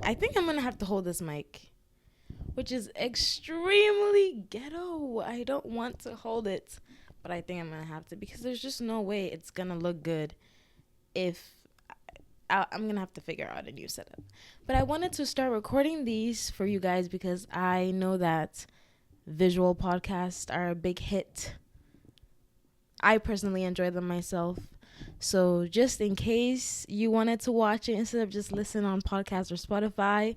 I think I'm gonna have to hold this mic, which is extremely ghetto. I don't want to hold it, but I think I'm gonna have to because there's just no way it's gonna look good if I'm gonna have to figure out a new setup. But I wanted to start recording these for you guys because I know that visual podcasts are a big hit. I personally enjoy them myself. So just in case you wanted to watch it instead of just listen on podcast or Spotify,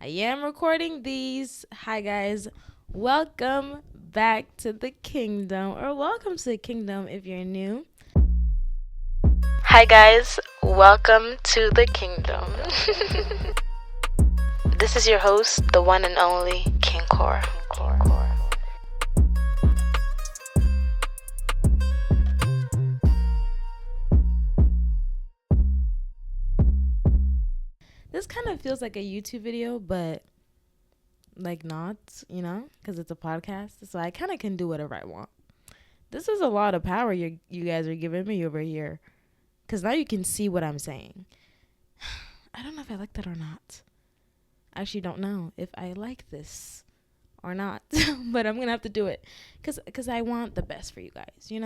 I am recording these. Hi guys, welcome back to the kingdom, or welcome to the kingdom if you're new. Hi guys, welcome to the kingdom. This is your host, the one and only King Core. This kind of feels like a YouTube video, but like not, because it's a podcast. So I kind of can do whatever I want. This is a lot of power you guys are giving me over here, because now you can see what I'm saying. I don't know if I like that or not. I actually don't know if I like this or not, but I'm gonna have to do it because I want the best for you guys, and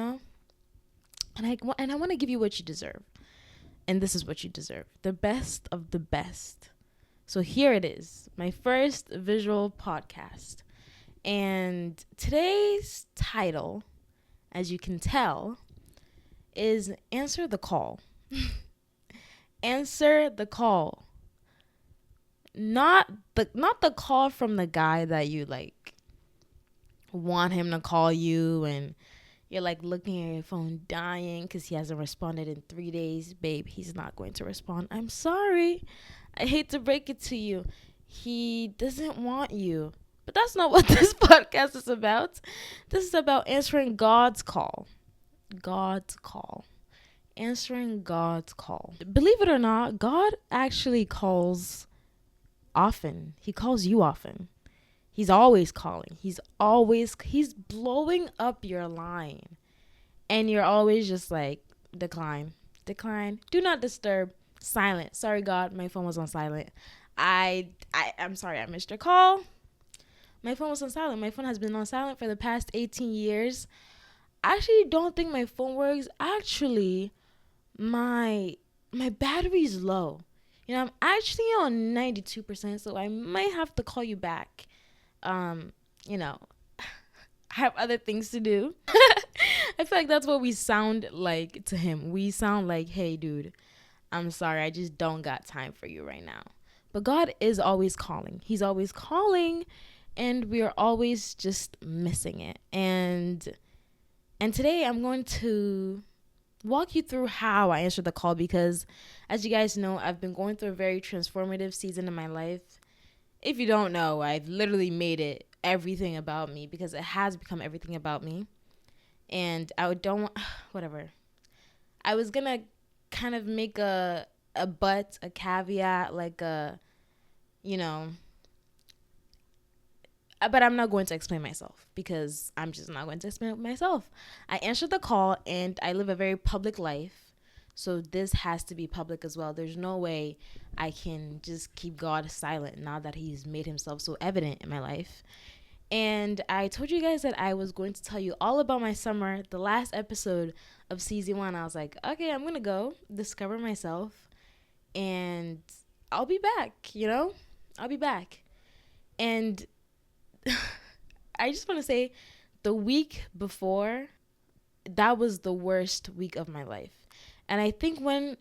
I want to give you what you deserve. And this is what you deserve. The best of the best. So here it is. My first visual podcast. And today's title, as you can tell, is Answer the Call. Answer the call. Not the call from the guy that you want him to call you and you're looking at your phone dying because he hasn't responded in 3 days. Babe, he's not going to respond. I'm sorry. I hate to break it to you. He doesn't want you. But that's not what this podcast is about. This is about answering God's call. God's call. Answering God's call. Believe it or not, God actually calls often. He calls you often. He's always calling. He's blowing up your line. And you're always just decline. Do not disturb. Silent. Sorry, God, my phone was on silent. I'm sorry, I missed your call. My phone was on silent. My phone has been on silent for the past 18 years. I actually don't think my phone works. Actually, my battery's low. I'm actually on 92%, so I might have to call you back. I have other things to do. I feel like that's what we sound like to him. We sound like, hey, dude, I'm sorry. I just don't got time for you right now. But God is always calling. He's always calling, and we are always just missing it. And today I'm going to walk you through how I answered the call because, as you guys know, I've been going through a very transformative season in my life. If you don't know, I've literally made it everything about me because it has become everything about me. And whatever. I was going to kind of make a caveat, but I'm not going to explain myself because I'm just not going to explain myself. I answered the call and I live a very public life. So this has to be public as well. There's no way I can just keep God silent now that he's made himself so evident in my life. And I told you guys that I was going to tell you all about my summer. The last episode of season 1, I was like, okay, I'm going to go discover myself and I'll be back, I'll be back. And I just want to say the week before, that was the worst week of my life. And I think when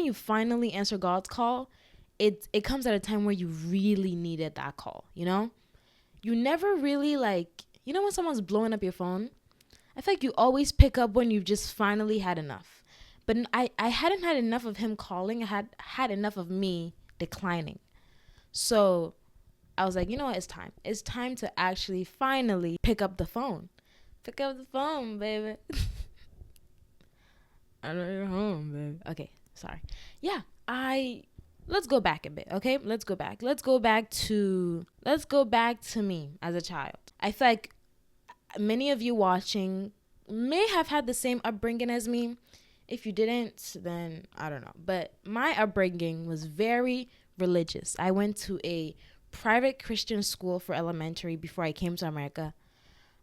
you finally answer God's call, it comes at a time where you really needed that call, You never really when someone's blowing up your phone, I feel like you always pick up when you've just finally had enough. But I hadn't had enough of him calling. I had enough of me declining. So I was like, you know what? It's time. It's time to actually finally pick up the phone. Pick up the phone, baby. I know you're home, baby. Okay, sorry. Yeah, let's go back a bit, okay? Let's go back to me as a child. I feel like many of you watching may have had the same upbringing as me. If you didn't, then I don't know. But my upbringing was very, religious. I went to a private Christian school for elementary before I came to America.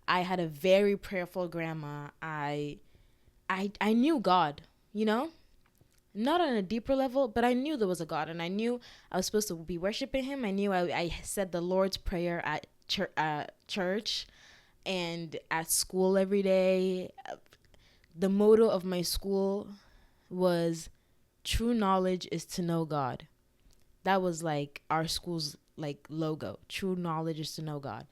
I had a very prayerful grandma. I knew God, you know? Not on a deeper level, but I knew there was a God, and I knew I was supposed to be worshiping him. I knew I said the Lord's Prayer at church and at school every day. The motto of my school was true knowledge is to know God. That was like our school's like logo. True knowledge is to know God.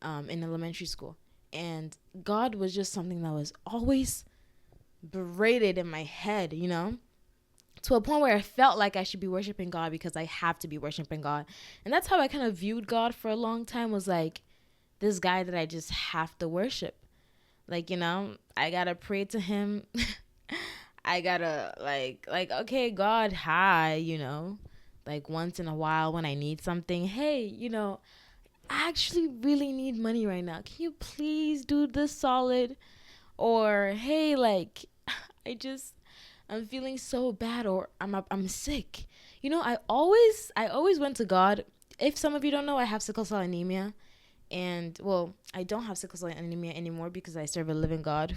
In elementary school. And God was just something that was always berated in my head, you know? To a point where I felt like I should be worshiping God because I have to be worshiping God. And that's how I kind of viewed God for a long time, was like this guy that I just have to worship. Like, you know, I gotta pray to him. I gotta like, okay, God, hi, you know, like once in a while when I need something, hey, you know, I actually really need money right now. Can you please do this solid? Or hey, like I'm feeling so bad, or I'm sick. You know, I always went to God. If some of you don't know, I have sickle cell anemia, and well, I don't have sickle cell anemia anymore because I serve a living God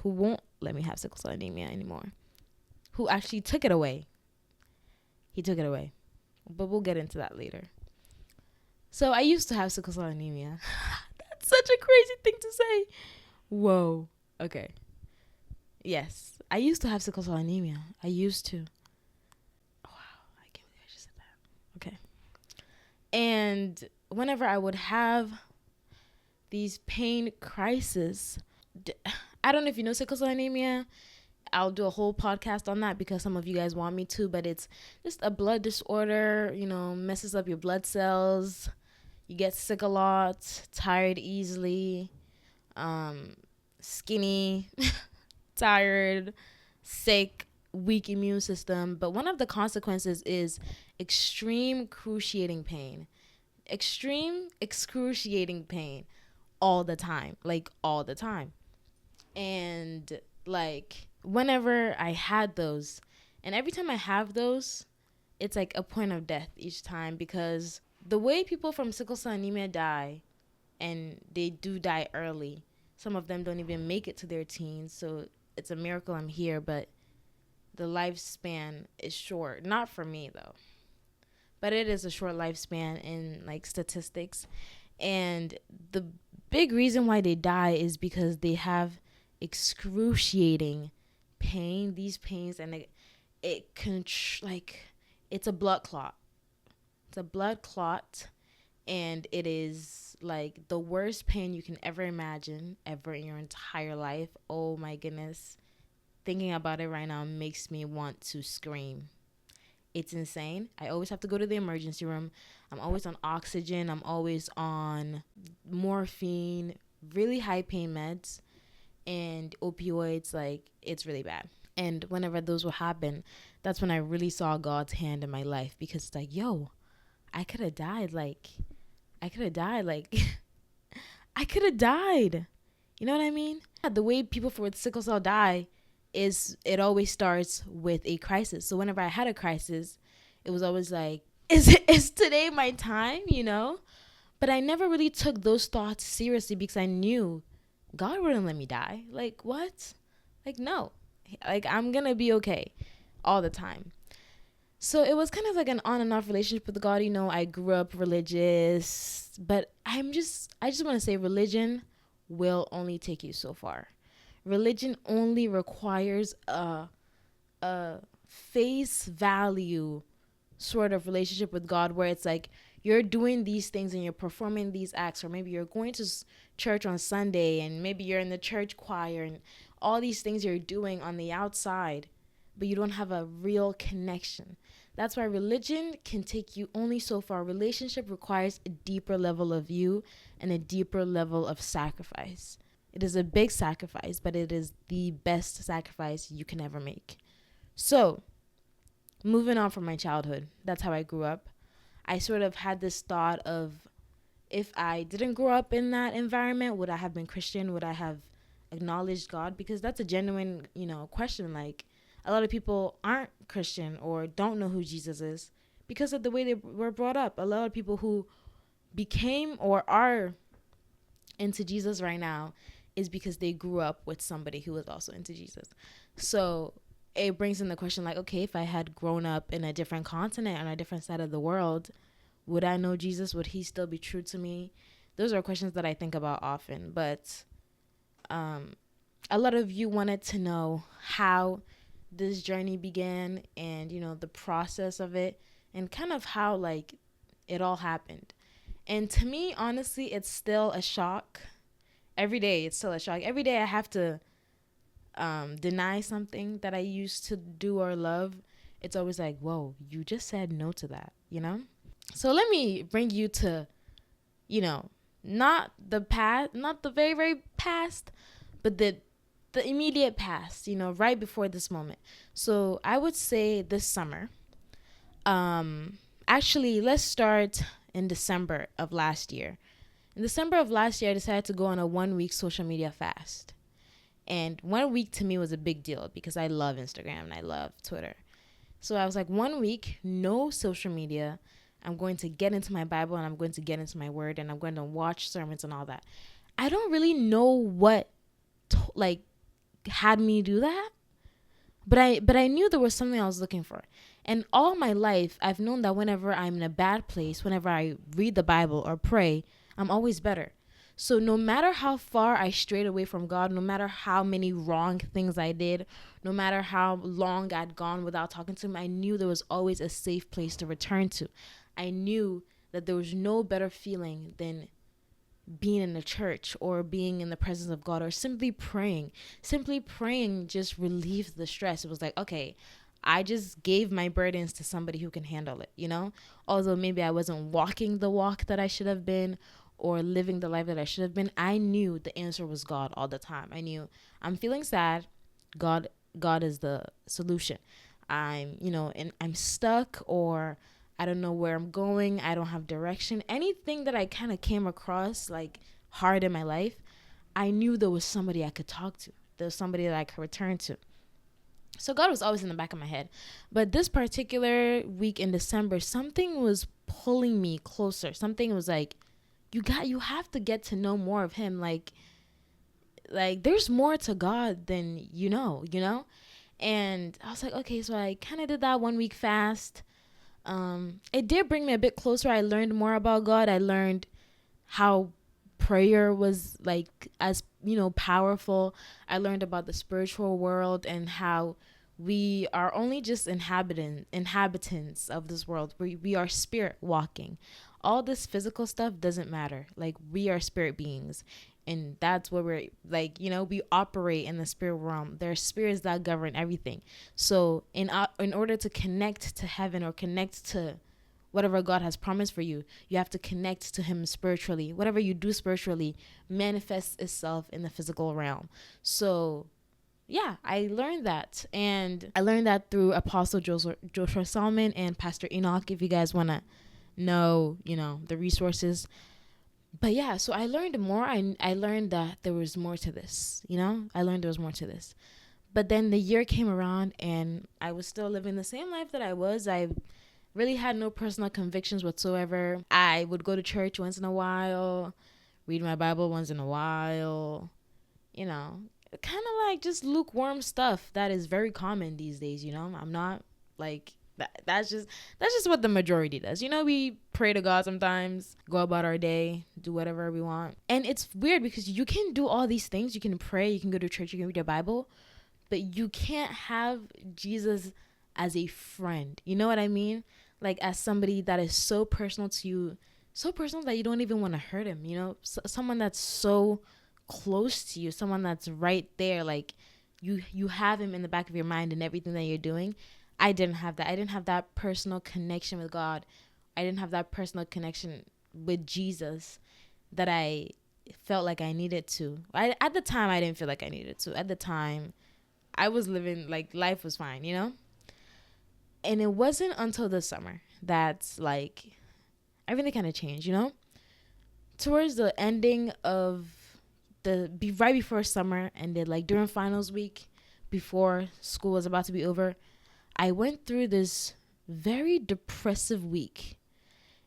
who won't let me have sickle cell anemia anymore. Who actually took it away. He took it away. But we'll get into that later. So I used to have sickle cell anemia. That's such a crazy thing to say. Whoa. Okay. Yes. I used to have sickle cell anemia. I used to. Oh, wow. I can't believe I just said that. Okay. And whenever I would have these pain crises, I don't know if you know sickle cell anemia. I'll do a whole podcast on that because some of you guys want me to, but it's just a blood disorder, you know, messes up your blood cells. You get sick a lot, tired easily, skinny, tired, sick, weak immune system. But one of the consequences is extreme excruciating pain. Extreme excruciating pain all the time. Like all the time. And like whenever I had those, and every time I have those, it's like a point of death each time, because the way people from sickle cell anemia die, and they do die early, some of them don't even make it to their teens, so it's a miracle I'm here, but the lifespan is short. Not for me though, but it is a short lifespan in like statistics. And the big reason why they die is because they have excruciating pain, these pains, and it's a blood clot. It's a blood clot, and it is like the worst pain you can ever imagine ever in your entire life. Oh my goodness. Thinking about it right now makes me want to scream. It's insane. I always have to go to the emergency room. I'm always on oxygen. I'm always on morphine, really high pain meds, and opioids. Like, it's really bad. And whenever those will happen, that's when I really saw God's hand in my life, because it's like, yo, I could have died. Like, I could have died. Like, I could have died. You know what I mean? The way people with sickle cell die is it always starts with a crisis. So whenever I had a crisis, it was always like, is today my time, you know? But I never really took those thoughts seriously because I knew God wouldn't let me die. Like, what? Like, no. Like, I'm going to be okay all the time. So it was kind of like an on and off relationship with God. You know, I grew up religious, but I just want to say religion will only take you so far. Religion only requires a face value sort of relationship with God, where it's like you're doing these things and you're performing these acts, or maybe you're going to church on Sunday, and maybe you're in the church choir, and all these things you're doing on the outside, but you don't have a real connection. That's why religion can take you only so far. Relationship requires a deeper level of you and a deeper level of sacrifice. It is a big sacrifice, but it is the best sacrifice you can ever make. So, moving on from my childhood, that's how I grew up. I sort of had this thought of, if I didn't grow up in that environment, would I have been Christian? Would I have acknowledged God? Because that's a genuine, question. Like, a lot of people aren't Christian or don't know who Jesus is because of the way they were brought up. A lot of people who became or are into Jesus right now is because they grew up with somebody who was also into Jesus. So it brings in the question like, okay, if I had grown up in a different continent, on a different side of the world, would I know Jesus? Would he still be true to me? Those are questions that I think about often. But a lot of you wanted to know how this journey began and, the process of it and kind of how, like, it all happened. And to me, honestly, it's still a shock. Every day, it's still a shock. Every day I have to deny something that I used to do or love. It's always like, whoa, you just said no to that, So let me bring you to, not the past, not the very, very past, but the immediate past, right before this moment. So I would say this summer. Actually, let's start in December of last year. In December of last year, I decided to go on a 1-week social media fast. And 1 week to me was a big deal because I love Instagram and I love Twitter. So I was like, 1 week, no social media. I'm going to get into my Bible and I'm going to get into my word and I'm going to watch sermons and all that. I don't really know what had me do that, but I knew there was something I was looking for. And all my life, I've known that whenever I'm in a bad place, whenever I read the Bible or pray, I'm always better. So no matter how far I strayed away from God, no matter how many wrong things I did, no matter how long I'd gone without talking to him, I knew there was always a safe place to return to. I knew that there was no better feeling than being in the church or being in the presence of God or simply praying. Simply praying just relieved the stress. It was like, okay, I just gave my burdens to somebody who can handle it, Although maybe I wasn't walking the walk that I should have been or living the life that I should have been, I knew the answer was God all the time. I knew I'm feeling sad. God is the solution. And I'm stuck or I don't know where I'm going. I don't have direction. Anything that I kind of came across like hard in my life, I knew there was somebody I could talk to. There was somebody that I could return to. So God was always in the back of my head. But this particular week in December, something was pulling me closer. Something was like, you have to get to know more of him. Like there's more to God than you know. And I was like, okay, so I kind of did that 1 week fast. It did bring me a bit closer. I learned more about God. I learned how prayer was like as powerful. I learned about the spiritual world and how we are only just inhabitants of this world. We are spirit walking. All this physical stuff doesn't matter. Like, we are spirit beings, and that's what we're like. We operate in the spirit realm. There are spirits that govern everything. So in order to connect to heaven or connect to whatever God has promised for you, you have to connect to him spiritually. Whatever you do spiritually manifests itself in the physical realm. So yeah, I learned that. And I learned that through Apostle Joshua Salmon and Pastor Enoch, if you guys want to know, the resources. But yeah, so I learned more. I learned that there was more to this, I learned there was more to this. But then the year came around and I was still living the same life that I was. I really had no personal convictions whatsoever. I would go to church once in a while, read my Bible once in a while, kind of like just lukewarm stuff that is very common these days. I'm not like that. That's just what the majority does. We pray to God sometimes, go about our day, do whatever we want. And it's weird because you can do all these things. You can pray, you can go to church, you can read your Bible, but you can't have Jesus as a friend. You know what I mean? Like, as somebody that is so personal to you, so personal that you don't even want to hurt him. Someone that's so close to you, someone that's right there, like you have him in the back of your mind in everything that you're doing. I didn't have that. I didn't have that personal connection with God. I didn't have that personal connection with Jesus that I felt like I needed to. At the time, I didn't feel like I needed to. At the time, I was living like life was fine, And it wasn't until the summer that like everything kind of changed, Towards the ending of right before summer ended, like during finals week, before school was about to be over, I went through this very depressive week.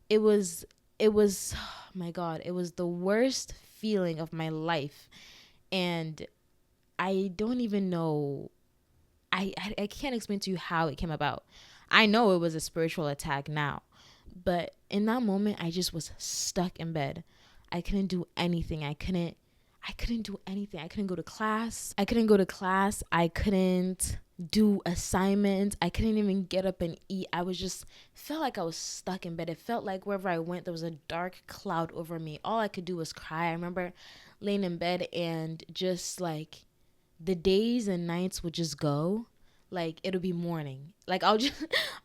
It was oh my God, it was the worst feeling of my life. And I don't even know. I can't explain to you how it came about. I know it was a spiritual attack now, but in that moment I just was stuck in bed. I couldn't do anything. I couldn't do anything. I couldn't go to class. I couldn't do assignments. I couldn't even get up and eat. I was just felt like I was stuck in bed. It felt like wherever I went there was a dark cloud over me. All I could do was cry. I remember laying in bed and just like the days and nights would just go. Like it'll be morning. Like I'll just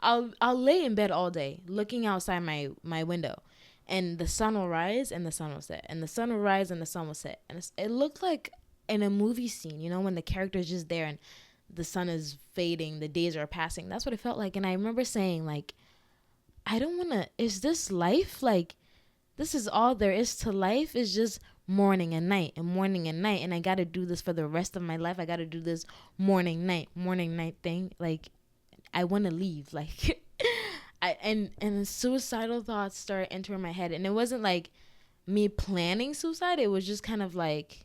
I'll lay in bed all day looking outside my window, and the sun will rise and the sun will set, and the sun will rise and the sun will set, and it looked like in a movie scene, when the character is just there and the sun is fading, the days are passing. That's what it felt like. And I remember saying like, I don't want to. Is this life? Like, this is all there is to life, is just morning and night and morning and night, and I got to do this for the rest of my life. I got to do this morning night thing. Like, I want to leave. Like and suicidal thoughts started entering my head, and it wasn't like me planning suicide. It was just kind of like,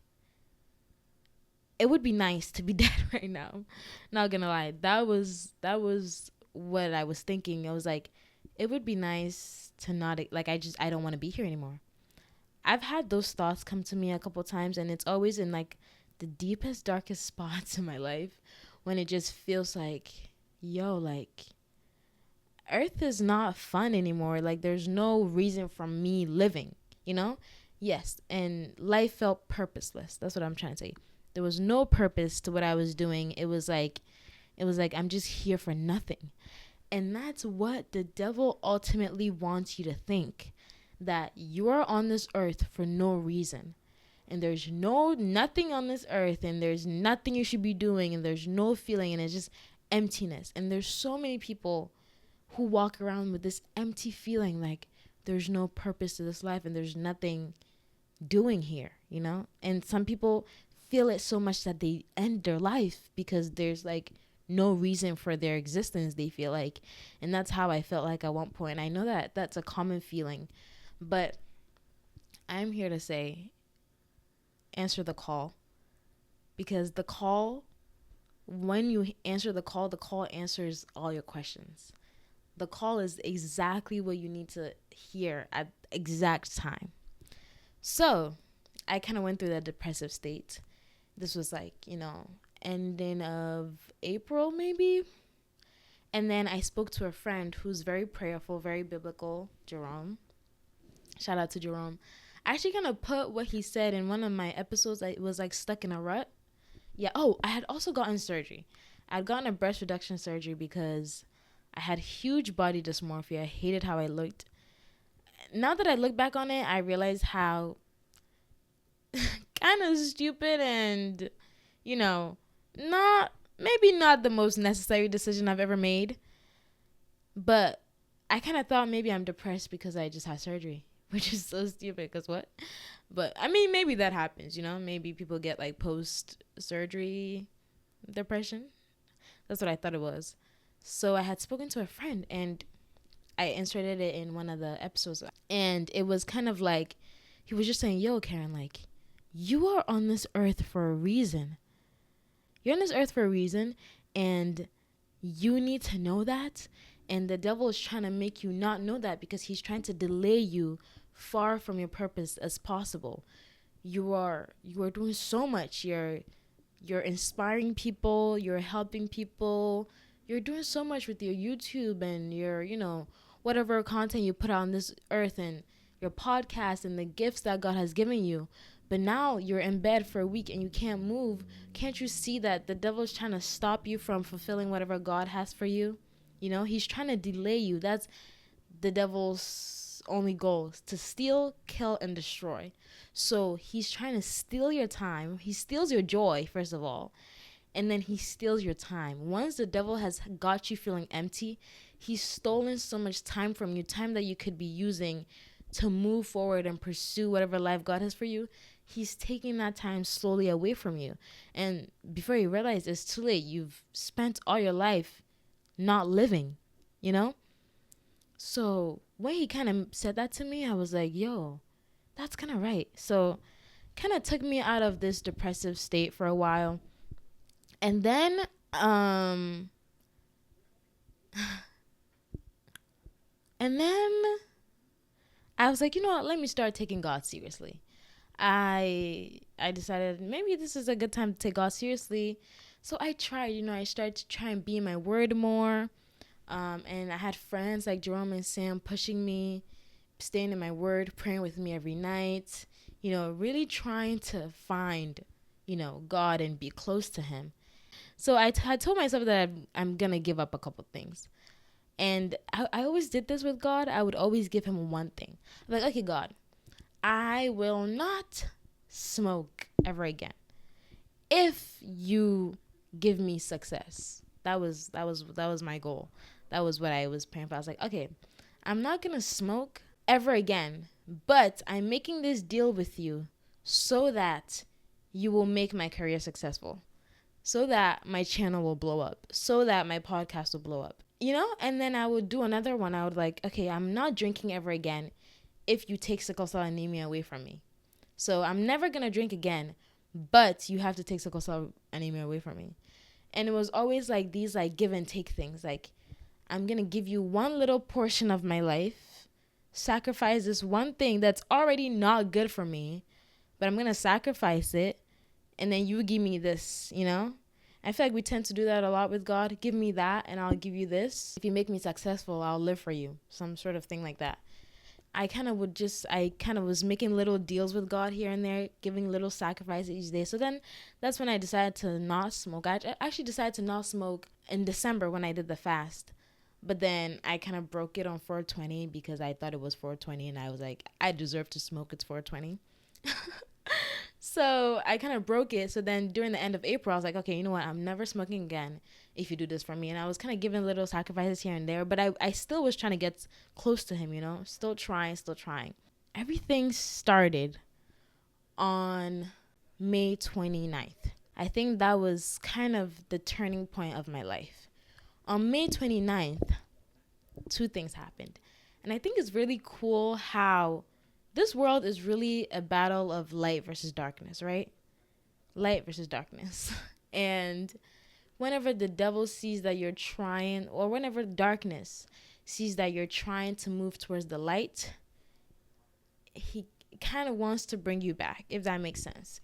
it would be nice to be dead right now. Not gonna lie, that was what I was thinking. I was like, it would be nice to not, like, I don't want to be here anymore. I've had those thoughts come to me a couple times, and it's always in like the deepest, darkest spots in my life, when it just feels like, yo, like, Earth is not fun anymore. Like, there's no reason for me living, you know? Yes, and life felt purposeless. That's what I'm trying to say. There was no purpose to what I was doing. It was like I'm just here for nothing. And that's what the devil ultimately wants you to think, that you are on this earth for no reason. And there's nothing on this earth, and there's nothing you should be doing, and there's no feeling, and it's just emptiness. And there's so many people who walk around with this empty feeling, like there's no purpose to this life and there's nothing doing here, And some people feel it so much that they end their life because there's like no reason for their existence, they feel like. And that's how I felt like at one point. I know that that's a common feeling, but I'm here to say, answer the call. Because the call, when you answer the call answers all your questions. The call is exactly what you need to hear at exact time. So I kind of went through that depressive state. This was like, ending of April maybe. And then I spoke to a friend who's very prayerful, very biblical, Jerome. Shout out to Jerome. I actually kind of put what he said in one of my episodes. I was like stuck in a rut. Yeah. Oh, I had also gotten surgery. I'd gotten a breast reduction surgery because I had huge body dysmorphia. I hated how I looked. Now that I look back on it, I realize how kind of stupid and, maybe not the most necessary decision I've ever made. But I kind of thought maybe I'm depressed because I just had surgery, which is so stupid because what? But I mean, maybe that happens, Maybe people get like post-surgery depression. That's what I thought it was. So I had spoken to a friend and I inserted it in one of the episodes. And it was kind of like, he was just saying, yo, Karen, like, you are on this earth for a reason. You're on this earth for a reason, and you need to know that. And the devil is trying to make you not know that because he's trying to delay you far from your purpose as possible. You are doing so much. You're inspiring people. You're helping people. You're doing so much with your YouTube and your, whatever content you put out on this earth and your podcast and the gifts that God has given you. But now you're in bed for a week and you can't move. Can't you see that the devil's trying to stop you from fulfilling whatever God has for you? He's trying to delay you. That's the devil's only goal, to steal, kill, and destroy. So he's trying to steal your time. He steals your joy, first of all. And then he steals your time. Once the devil has got you feeling empty, he's stolen so much time from you, time that you could be using to move forward and pursue whatever life God has for you. He's taking that time slowly away from you. And before you realize, it's too late. You've spent all your life not living, So when he kind of said that to me, I was like, yo, that's kind of right. So kind of took me out of this depressive state for a while. And then and then I was like, you know what, let me start taking God seriously. I decided maybe this is a good time to take God seriously. So I tried, I started to try and be in my word more. And I had friends like Jerome and Sam pushing me, staying in my word, praying with me every night, really trying to find, God and be close to him. So I told myself that I'm going to give up a couple things. And I always did this with God. I would always give him one thing. I'm like, okay, God, I will not smoke ever again if you give me success. That was my goal. That was what I was praying for. I was like, okay, I'm not gonna smoke ever again, but I'm making this deal with you so that you will make my career successful, so that my channel will blow up, so that my podcast will blow up, And then I would do another one. I would like, okay, I'm not drinking ever again if you take sickle cell anemia away from me. So I'm never gonna drink again, but you have to take sickle cell anemia away from me. And it was always like these like give and take things. Like, I'm gonna give you one little portion of my life, sacrifice this one thing that's already not good for me, but I'm gonna sacrifice it, and then you give me this. I feel like we tend to do that a lot with God. Give me that and I'll give you this. If you make me successful, I'll live for you. Some sort of thing like that. I kind of was making little deals with God here and there, giving little sacrifices each day. So then that's when I decided to not smoke. I actually decided to not smoke in December when I did the fast. But then I kind of broke it on 420 because I thought it was 420 and I was like, I deserve to smoke. It's 420. So I kind of broke it. So then during the end of April, I was like, okay, you know what? I'm never smoking again if you do this for me. And I was kind of giving little sacrifices here and there, but I still was trying to get close to him, still trying. Everything started on May 29th. I think that was kind of the turning point of my life. On May 29th, two things happened. And I think it's really cool how this world is really a battle of light versus darkness, right? Light versus darkness. And whenever the devil sees that you're trying, or whenever darkness sees that you're trying to move towards the light, he kind of wants to bring you back, if that makes sense.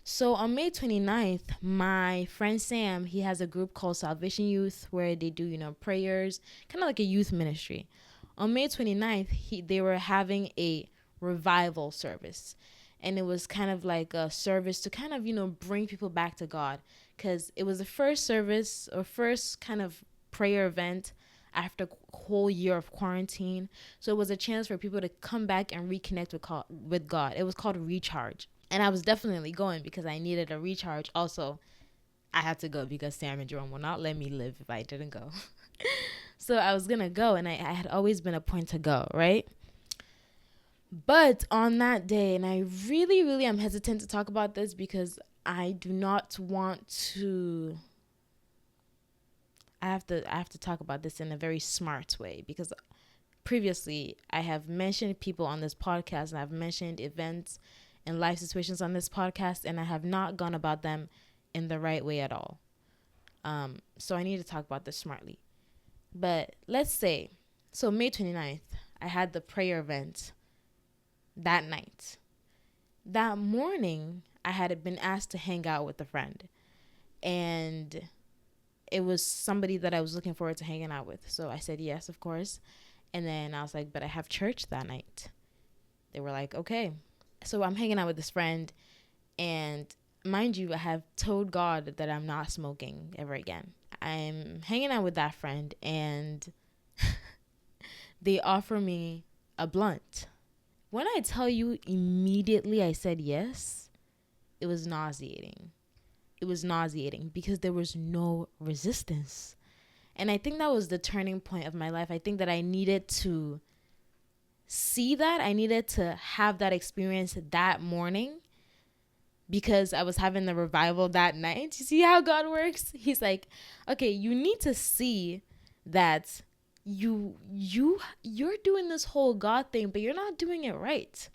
So on May 29th, my friend Sam, he has a group called Salvation Youth where they do, prayers, kind of like a youth ministry. On May 29th, they were having a revival service. And it was kind of like a service to kind of, bring people back to God. Because it was the first service or first kind of prayer event after a whole year of quarantine. So it was a chance for people to come back and reconnect with God. It was called Recharge. And I was definitely going because I needed a recharge. Also, I had to go because Sam and Jerome will not let me live if I didn't go. So I was going to go, and I had always been a point to go, right? But on that day, and I really, really am hesitant to talk about this because I do not want to... I have to talk about this in a very smart way because previously I have mentioned people on this podcast and I've mentioned events and life situations on this podcast, and I have not gone about them in the right way at all. So I need to talk about this smartly. But let's say, so May 29th, I had the prayer event that night. That morning, I had been asked to hang out with a friend. And it was somebody that I was looking forward to hanging out with. So I said yes, of course. And then I was like, but I have church that night. They were like, okay. So I'm hanging out with this friend. And mind you, I have told God that I'm not smoking ever again. I'm hanging out with that friend. And they offer me a blunt. When I tell you immediately I said yes, it was nauseating. It was nauseating because there was no resistance. And I think that was the turning point of my life. I think that I needed to see that. I needed to have that experience that morning because I was having the revival that night. You see how God works? He's like, okay, you need to see that you're doing this whole God thing, but you're not doing it right.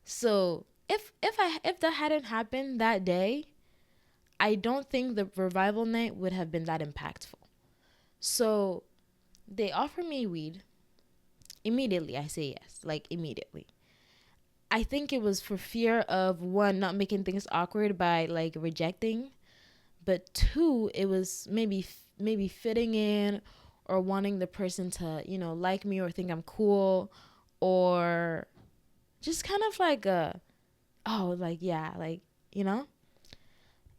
So if that hadn't happened that day, I don't think the revival night would have been that impactful. So they offer me weed. Immediately I say yes, like immediately. I think it was for fear of, one, not making things awkward by like rejecting, but two, it was maybe fitting in, or wanting the person to, like me or think I'm cool, or just kind of like oh, like, yeah, like, you know?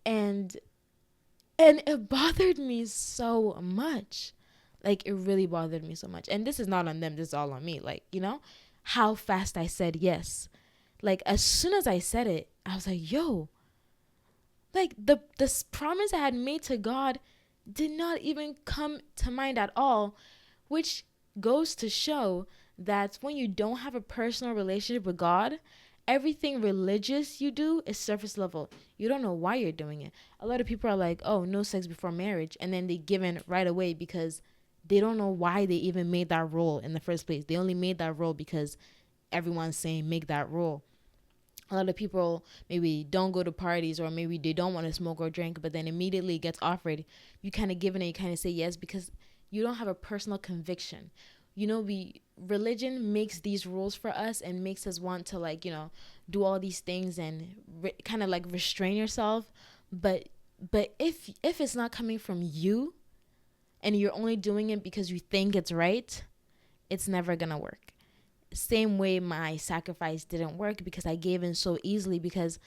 And it bothered me so much. Like, it really bothered me so much. And this is not on them, this is all on me. Like, how fast I said yes. Like, as soon as I said it, I was like, yo, like, this promise I had made to God did not even come to mind at all, which goes to show that when you don't have a personal relationship with God, everything religious you do is surface level. You don't know why you're doing it. A lot of people are like, oh, no sex before marriage, and then they give in right away because they don't know why they even made that rule in the first place. They only made that rule because everyone's saying make that rule. A lot of people maybe don't go to parties, or maybe they don't want to smoke or drink, but then immediately it gets offered. You kind of give in and you kind of say yes because you don't have a personal conviction. Religion makes these rules for us and makes us want to, like, do all these things and kind of like restrain yourself. But if it's not coming from you and you're only doing it because you think it's right, it's never gonna work. Same way my sacrifice didn't work, because I gave in so easily, because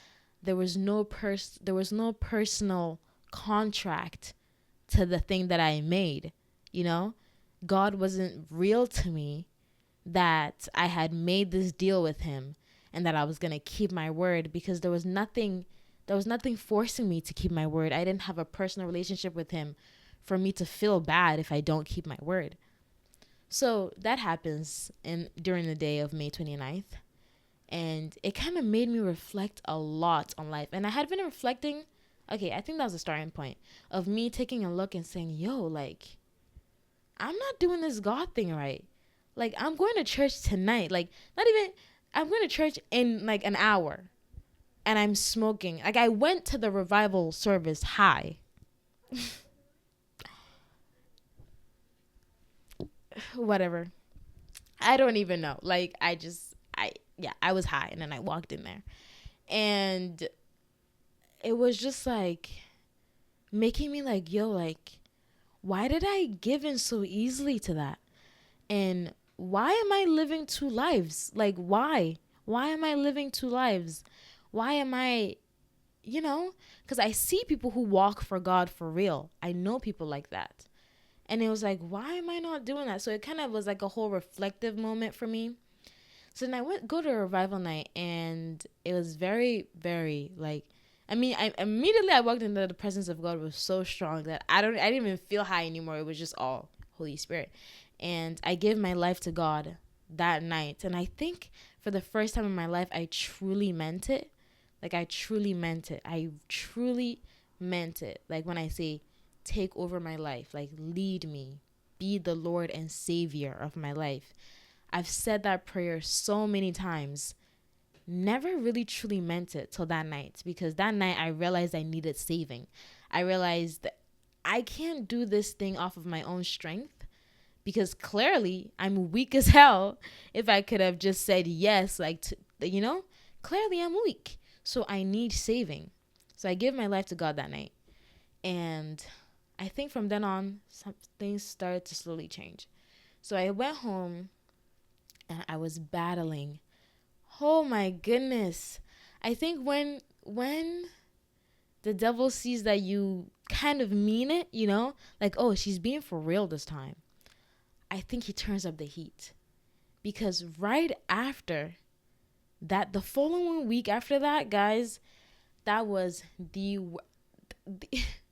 there was no personal contract to the thing that I made. God wasn't real to me, that I had made this deal with him and that I was going to keep my word, because there was nothing forcing me to keep my word. I didn't have a personal relationship with him for me to feel bad if I don't keep my word. So that happens during the day of May 29th. And it kind of made me reflect a lot on life. And I had been reflecting, okay, I think that was a starting point of me taking a look and saying, yo, like, I'm not doing this God thing right. Like, I'm going to church tonight. Like, not even, I'm going to church in like an hour. And I'm smoking. Like, I went to the revival service high. Whatever. I don't even know. Like, I was high, and then I walked in there. And it was just like making me like, yo, like, why did I give in so easily to that? And why am I living two lives? Like, why? Why am I living two lives? Why am I, because I see people who walk for God for real. I know people like that. And it was like, why am I not doing that? So it kind of was like a whole reflective moment for me. So then I go to a revival night, and it was very, very like, I immediately I walked into the presence of God was so strong that I didn't even feel high anymore. It was just all Holy Spirit. And I gave my life to God that night. And I think for the first time in my life, I truly meant it. Like, I truly meant it. I truly meant it. Like, when I say, take over my life, like, lead me, be the Lord and Savior of my life. I've said that prayer so many times, never really truly meant it till that night, because that night I realized I needed saving. I realized that I can't do this thing off of my own strength, because clearly I'm weak as hell. If I could have just said yes, like, clearly I'm weak. So I need saving. So I gave my life to God that night. And I think from then on, some things started to slowly change. So I went home and I was battling. Oh my goodness. I think when the devil sees that you kind of mean it, like, oh, she's being for real this time, I think he turns up the heat. Because right after that, the following week after that, guys, that was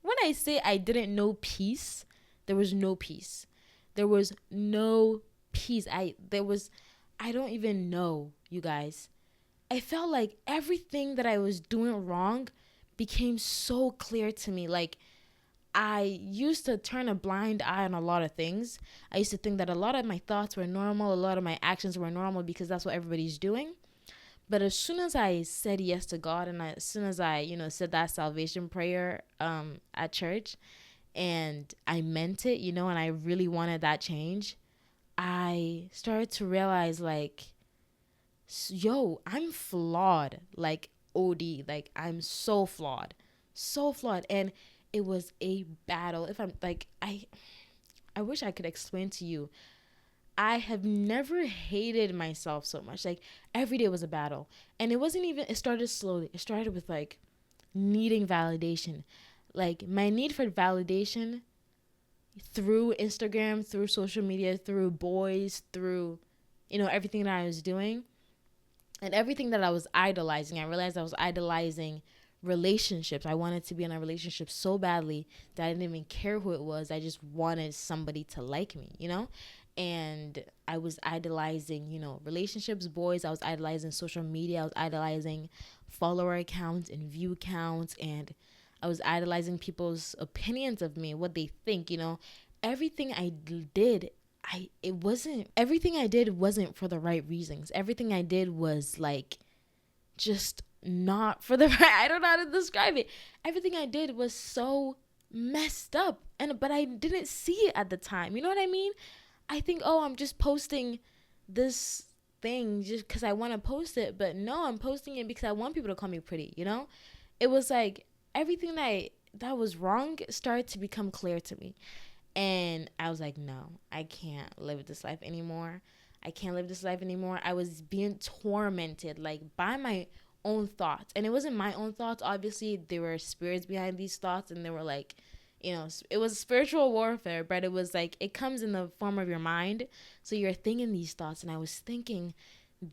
when I say I didn't know peace, there was no peace. There was no peace. I don't even know, you guys. I felt like everything that I was doing wrong became so clear to me. Like, I used to turn a blind eye on a lot of things. I used to think that a lot of my thoughts were normal, a lot of my actions were normal because that's what everybody's doing. But as soon as I said yes to God, and as soon as I, said that salvation prayer at church, and I meant it, and I really wanted that change, I started to realize, like, yo, I'm flawed, like OD, like I'm so flawed, and it was a battle. If I'm like, I wish I could explain to you. I have never hated myself so much. Like every day was a battle, and it wasn't even. It started slowly. It started with like needing validation, like my need for validation through Instagram, through social media, through boys, through everything that I was doing and everything that I was idolizing. I realized I was idolizing relationships. I wanted to be in a relationship so badly that I didn't even care who it was. I just wanted somebody to like me. And I was idolizing, relationships, boys. I was idolizing social media. I was idolizing follower accounts and view counts. And I was idolizing people's opinions of me, what they think, Everything I did, everything I did wasn't for the right reasons. Everything I did was like just not for the right, I don't know how to describe it. Everything I did was so messed up, but I didn't see it at the time. You know what I mean? I think, oh, I'm just posting this thing just because I want to post it, but no, I'm posting it because I want people to call me pretty. It was like everything that was wrong started to become clear to me. And I was like, no, I can't live this life anymore. I was being tormented, like, by my own thoughts. And it wasn't my own thoughts. Obviously, there were spirits behind these thoughts. And they were like, it was spiritual warfare. But it was like, it comes in the form of your mind. So you're thinking these thoughts. And I was thinking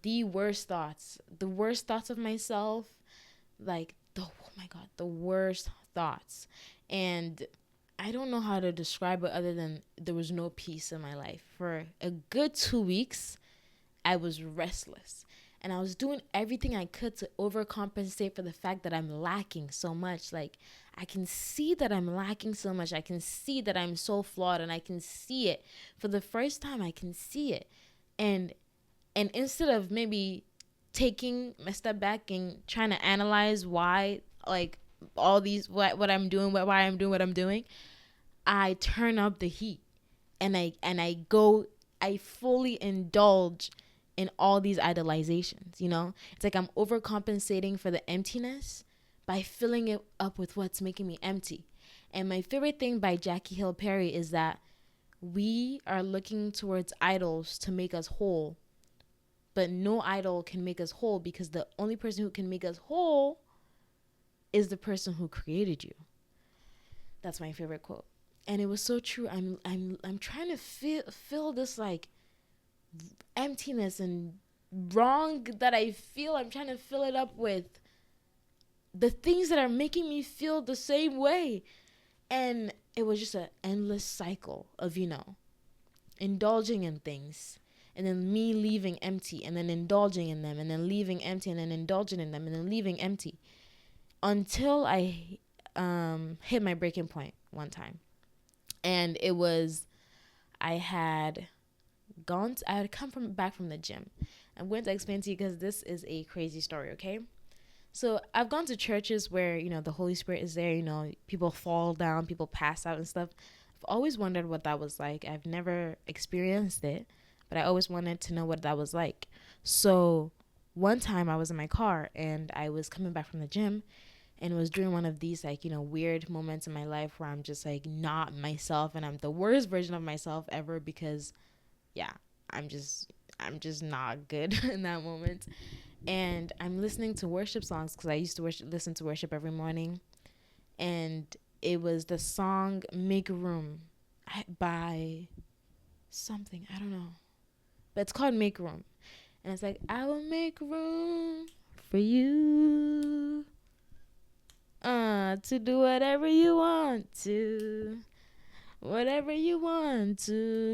the worst thoughts of myself. Like, oh my God, the worst thoughts. And I don't know how to describe it other than there was no peace in my life. For a good 2 weeks, I was restless. And I was doing everything I could to overcompensate for the fact that I'm lacking so much. Like, I can see that I'm lacking so much. I can see that I'm so flawed, and I can see it. For the first time, I can see it. And instead of maybe taking a step back and trying to analyze why, like, all these, what I'm doing, why I'm doing what I'm doing, I turn up the heat, and I fully indulge in all these idolizations. It's like I'm overcompensating for the emptiness by filling it up with what's making me empty. And my favorite thing by Jackie Hill Perry is that we are looking towards idols to make us whole, but no idol can make us whole, because the only person who can make us whole is the person who created you. That's my favorite quote. And it was so true. I'm trying to fill this like emptiness and wrong that I feel. I'm trying to fill it up with the things that are making me feel the same way. And it was just an endless cycle of, indulging in things, and then me leaving empty, and then indulging in them, and then leaving empty, and then indulging in them, and then leaving empty, until I hit my breaking point one time. And it was, I had come back from the gym. I'm going to explain to you because this is a crazy story, okay? So I've gone to churches where, the Holy Spirit is there, people fall down, people pass out and stuff. I've always wondered what that was like. I've never experienced it, but I always wanted to know what that was like. So one time I was in my car and I was coming back from the gym, and it was during one of these like, weird moments in my life where I'm just like not myself, and I'm the worst version of myself ever, because I'm just not good in that moment. And I'm listening to worship songs, because I used to listen to worship every morning. And it was the song Make Room by something, I don't know, but it's called Make Room. And it's like, I will make room for you, to do whatever you want to,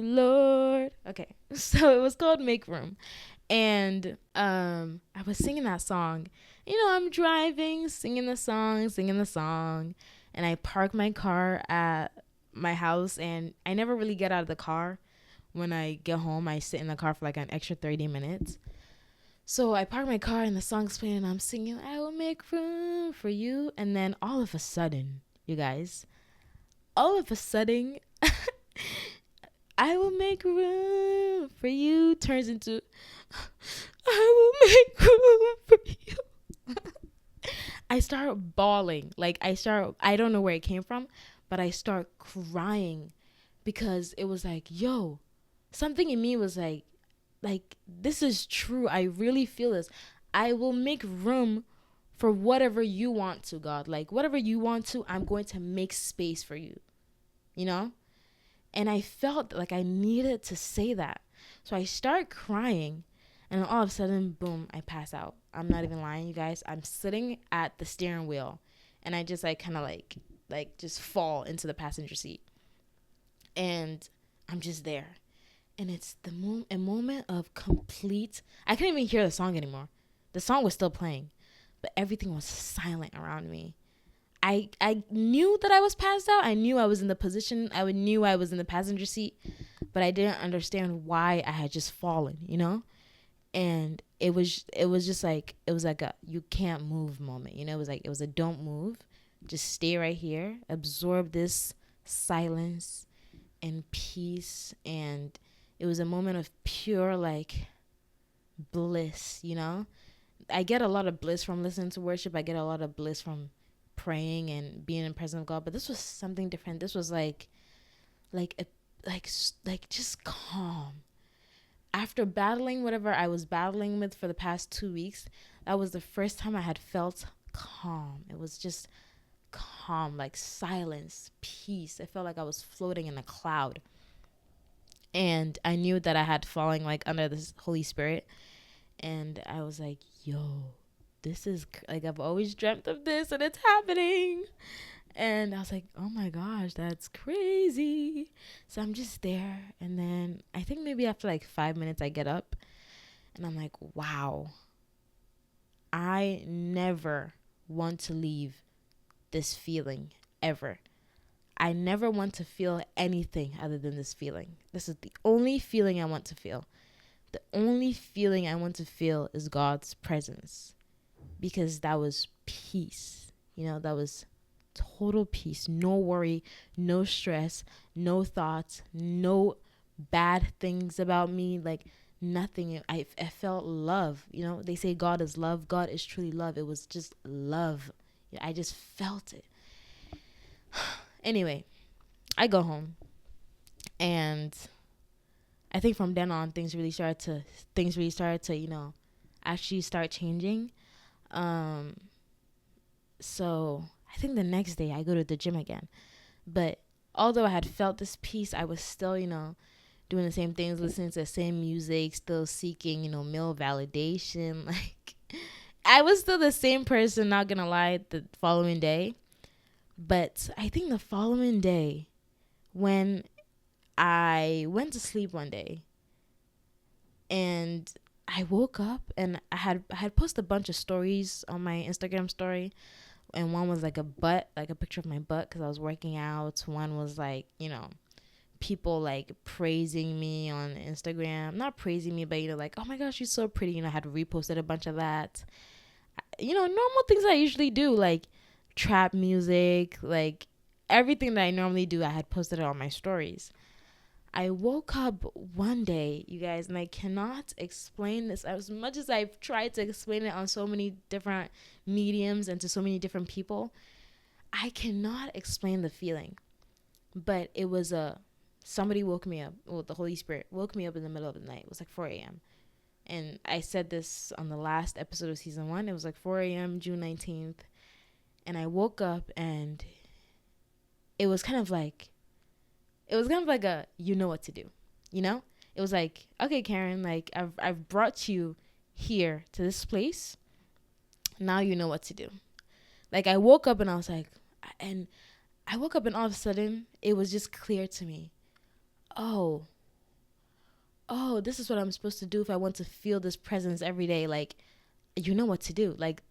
Lord. Okay, so it was called Make Room. And I was singing that song. I'm driving, singing the song. and I park my car at my house, and I never really get out of the car. When I get home, I sit in the car for like an extra 30 minutes. So I park my car and the song's playing and I'm singing, I will make room for you. And then all of a sudden, you guys, all of a sudden, I will make room for you turns into, I will make room for you. I start bawling. I don't know where it came from, but I start crying because it was like, yo, something in me was like, this is true. I really feel this. I will make room for whatever you want to, God. Like, whatever you want to, I'm going to make space for you, you know? And I felt like I needed to say that. So I start crying, and all of a sudden, boom, I pass out. I'm not even lying, you guys. I'm sitting at the steering wheel, and I just like kind of like just fall into the passenger seat. And I'm just there. And it's a moment of complete, I couldn't even hear the song anymore. The song was still playing, but everything was silent around me. I knew that I was passed out. I knew I was in the position. I knew I was in the passenger seat, but I didn't understand why I had just fallen, you know? And it was just like, it was like a you can't move moment, you know? It was a don't move. Just stay right here. Absorb this silence and peace. And it was a moment of pure like bliss, you know? I get a lot of bliss from listening to worship. I get a lot of bliss from praying and being in the presence of God, but this was something different. This was like just calm. After battling whatever I was battling with for the past 2 weeks, that was the first time I had felt calm. It was just calm, like silence, peace. I felt like I was floating in a cloud. And I knew that I had fallen like under this Holy Spirit. And I was like, yo, this is like, I've always dreamt of this and it's happening. And I was like, oh my gosh, that's crazy. So I'm just there. And then I think maybe after like 5 minutes, I get up and I'm like, wow, I never want to leave this feeling ever. I never want to feel anything other than this feeling. This is the only feeling I want to feel. The only feeling I want to feel is God's presence, because that was peace. You know, that was total peace. No worry, no stress, no thoughts, no bad things about me, like nothing. I felt love. You know, they say God is love. God is truly love. It was just love. I just felt it. Anyway, I go home, and I think from then on things really started to, you know, actually start changing. So I think the next day I go to the gym again. But although I had felt this peace, I was still, you know, doing the same things, listening to the same music, still seeking, you know, male validation. Like, I was still the same person, not gonna lie, the following day. But I think the following day, when I went to sleep one day and I woke up, and I had posted a bunch of stories on my Instagram story, and one was like a picture of my butt because I was working out. One was like, you know, people like praising me on Instagram, not praising me, but, you know, like, oh my gosh, you're so pretty. You know, I had reposted a bunch of that. You know, normal things I usually do, like trap music, like everything that I normally do, I had posted it on my stories. I woke up one day, you guys, and I cannot explain this as much as I've tried to explain it on so many different mediums and to so many different people. I cannot explain the feeling, but it was somebody woke me up. Well, the Holy Spirit woke me up in the middle of the night. It was like 4 a.m. And I said this on the last episode of season 1. It was like 4 a.m., June 19th. And I woke up, and it was kind of like a, you know what to do, you know? It was like, okay, Karen, like I've brought you here to this place. Now you know what to do. Like, I woke up and I was like, and I woke up and all of a sudden it was just clear to me. Oh, this is what I'm supposed to do if I want to feel this presence every day. Like, you know what to do. Like,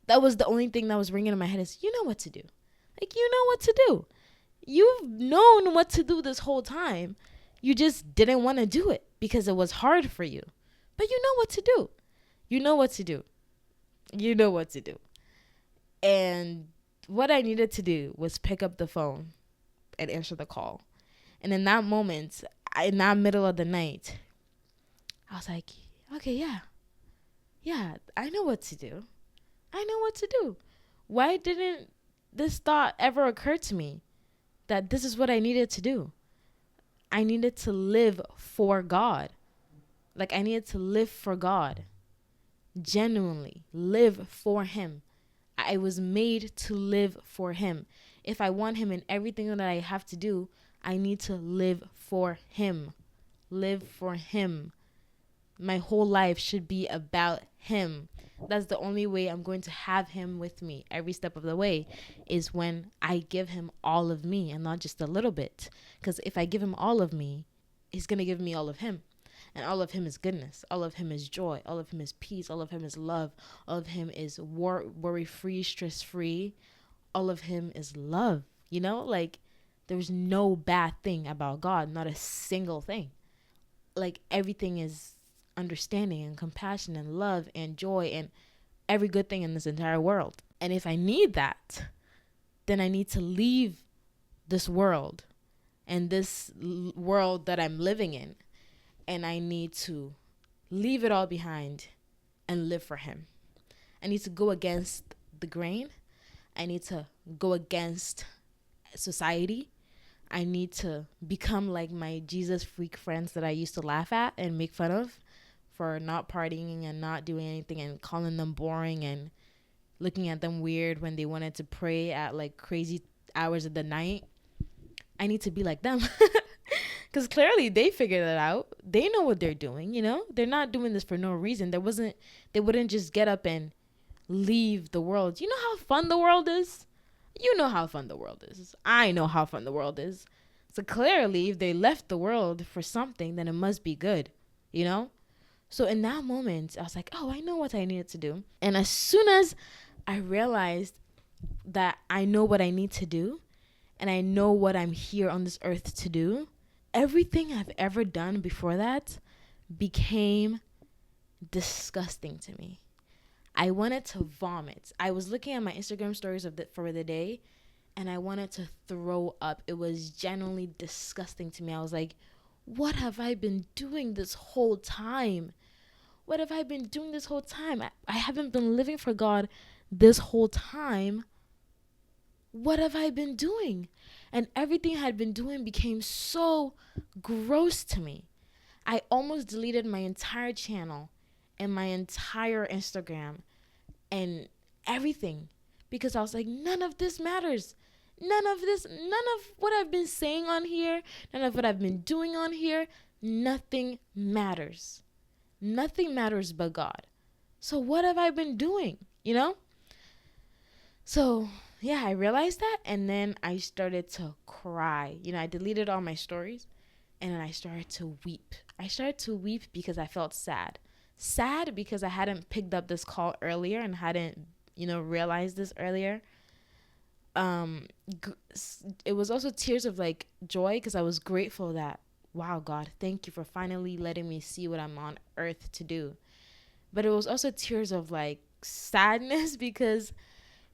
that was the only thing that was ringing in my head is, you know what to do. Like, you know what to do. You've known what to do this whole time. You just didn't want to do it because it was hard for you. But you know what to do. You know what to do. You know what to do. And what I needed to do was pick up the phone and answer the call. And in that moment, in that middle of the night, I was like, okay, yeah, I know what to do. I know what to do. Why didn't this thought ever occur to me that this is what I needed to do? I needed to live for God. Like, I needed to live for God. Genuinely live for Him. I was made to live for Him. If I want Him in everything that I have to do, I need to live for Him. Live for Him. My whole life should be about Him. That's the only way I'm going to have Him with me every step of the way, is when I give Him all of me and not just a little bit. Because if I give Him all of me, He's going to give me all of Him. And all of Him is goodness. All of Him is joy. All of Him is peace. All of Him is love. All of Him is worry-free, stress-free. All of Him is love. You know, like, there's no bad thing about God. Not a single thing. Like, everything is understanding and compassion and love and joy and every good thing in this entire world. And if I need that, then I need to leave this world and this world that I'm living in. And I need to leave it all behind and live for Him. I need to go against the grain. I need to go against society. I need to become like my Jesus freak friends that I used to laugh at and make fun of for not partying and not doing anything and calling them boring and looking at them weird when they wanted to pray at like crazy hours of the night. I need to be like them. Because clearly they figured it out. They know what they're doing, you know? They're not doing this for no reason. They wouldn't just get up and leave the world. You know how fun the world is? You know how fun the world is. I know how fun the world is. So clearly, if they left the world for something, then it must be good, you know? So in that moment, I was like, oh, I know what I needed to do. And as soon as I realized that I know what I need to do, and I know what I'm here on this earth to do, everything I've ever done before that became disgusting to me. I wanted to vomit. I was looking at my Instagram stories for the day, and I wanted to throw up. It was genuinely disgusting to me. I was like, what have I been doing this whole time? What have I been doing this whole time? I haven't been living for God this whole time. What have I been doing? And everything I had been doing became so gross to me. I almost deleted my entire channel and my entire Instagram and everything because I was like, none of this matters. None of what I've been saying on here, none of what I've been doing on here, nothing matters. Nothing matters but God. So what have I been doing, you know? So yeah, I realized that, and then I started to cry. You know, I deleted all my stories, and then I started to weep. I started to weep because I felt sad. Sad because I hadn't picked up this call earlier and hadn't, you know, realized this earlier. It was also tears of like joy because I was grateful that, wow, God, thank you for finally letting me see what I'm on earth to do. But it was also tears of like sadness because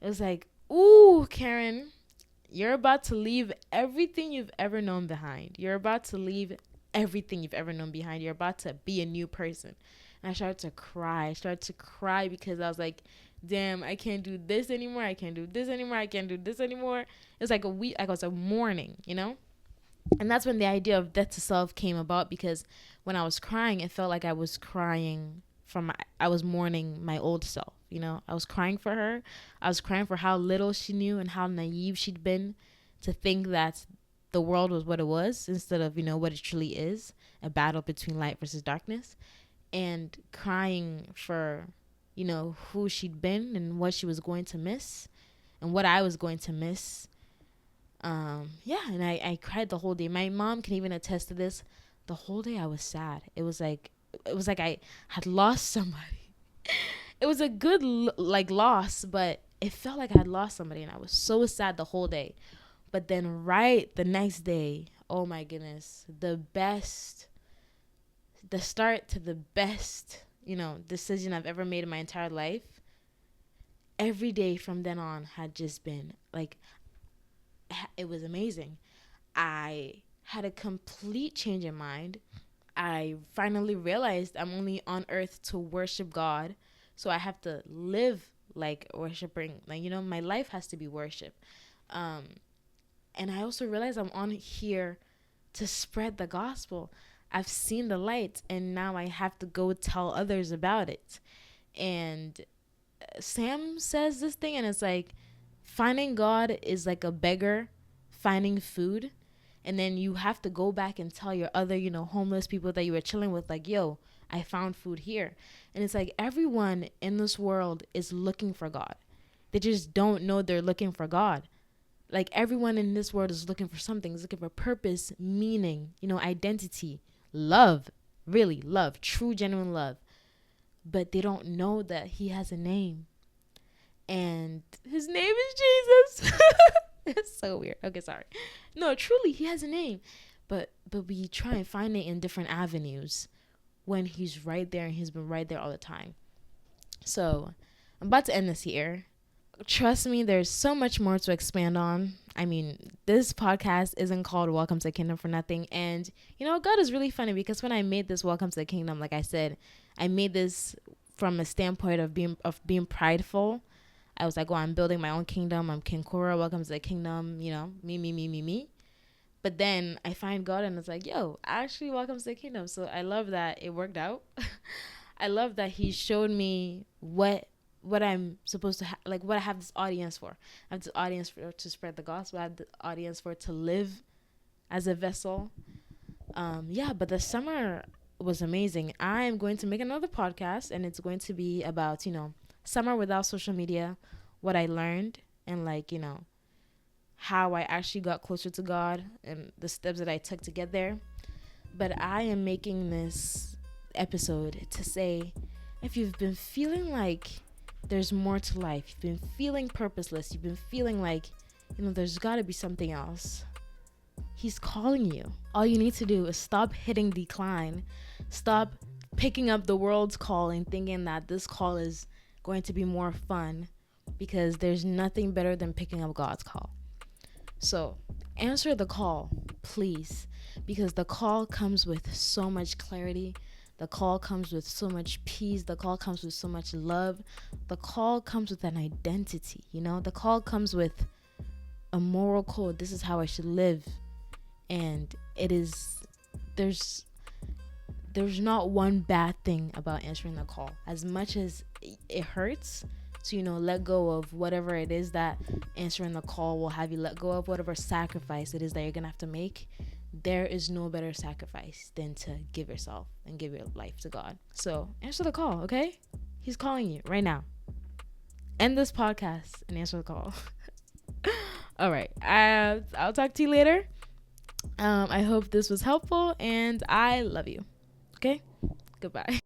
it was like, ooh, Karen, you're about to leave everything you've ever known behind. You're about to leave everything you've ever known behind. You're about to be a new person. And I started to cry. I started to cry because I was like, damn, I can't do this anymore. I can't do this anymore. I can't do this anymore. It was like a week. Like it was a mourning, you know? And that's when the idea of death to self came about, because when I was crying, it felt like I was crying I was mourning my old self, you know? I was crying for her. I was crying for how little she knew and how naive she'd been to think that the world was what it was instead of, you know, what it truly is, a battle between light versus darkness. And crying for, you know, who she'd been and what she was going to miss and what I was going to miss. Yeah, and I cried the whole day. My mom can even attest to this. The whole day I was sad. It was like I had lost somebody. It was a good loss, but it felt like I had lost somebody, and I was so sad the whole day. But then right the next day, oh my goodness, the start to the best, decision I've ever made in my entire life. Every day from then on had just been like, it was amazing. I had a complete change in mind. I finally realized I'm only on earth to worship God. So I have to live like worshiping. Like, my life has to be worship. And I also realized I'm on here to spread the gospel. I've seen the light, and now I have to go tell others about it. And Sam says this thing, and it's like, finding God is like a beggar finding food. And then you have to go back and tell your other, homeless people that you were chilling with, like, yo, I found food here. And it's like everyone in this world is looking for God. They just don't know they're looking for God. Like, everyone in this world is looking for something, is looking for purpose, meaning, identity, love, really love, true, genuine love. But they don't know that he has a name. And his name is Jesus. It's so weird. Okay, sorry. No, truly, he has a name. But we try and find it in different avenues when he's right there, and he's been right there all the time. So I'm about to end this here. Trust me, there's so much more to expand on. I mean, this podcast isn't called Welcome to the Kingdom for nothing. And, God is really funny, because when I made this Welcome to the Kingdom, like I said, I made this from a standpoint of being prideful. I was like, I'm building my own kingdom. I'm King Kora. Welcome to the kingdom. Me. But then I find God, and it's like, yo, actually, welcome to the kingdom. So I love that it worked out. I love that he showed me what I'm supposed to like what I have this audience for. I have this audience for to spread the gospel. I have the audience for to live as a vessel. But the summer was amazing. I am going to make another podcast, and it's going to be about, summer without social media, what I learned, and how I actually got closer to God and the steps that I took to get there. But I am making this episode to say, if you've been feeling like there's more to life, you've been feeling purposeless, you've been feeling like, there's got to be something else, he's calling you. All you need to do is stop hitting decline. Stop picking up the world's call and thinking that this call is going to be more fun, because there's nothing better than picking up God's call. So answer the call, please, because the call comes with so much clarity. The call comes with so much peace. The call comes with so much love. The call comes with an identity, The call comes with a moral code. This is how I should live. And there's not one bad thing about answering the call. As much as it hurts to, let go of whatever it is that answering the call will have you let go of, whatever sacrifice it is that you're going to have to make, there is no better sacrifice than to give yourself and give your life to God. So answer the call, okay? He's calling you right now. End this podcast and answer the call. All right. I'll talk to you later. I hope this was helpful, and I love you. Okay? Goodbye.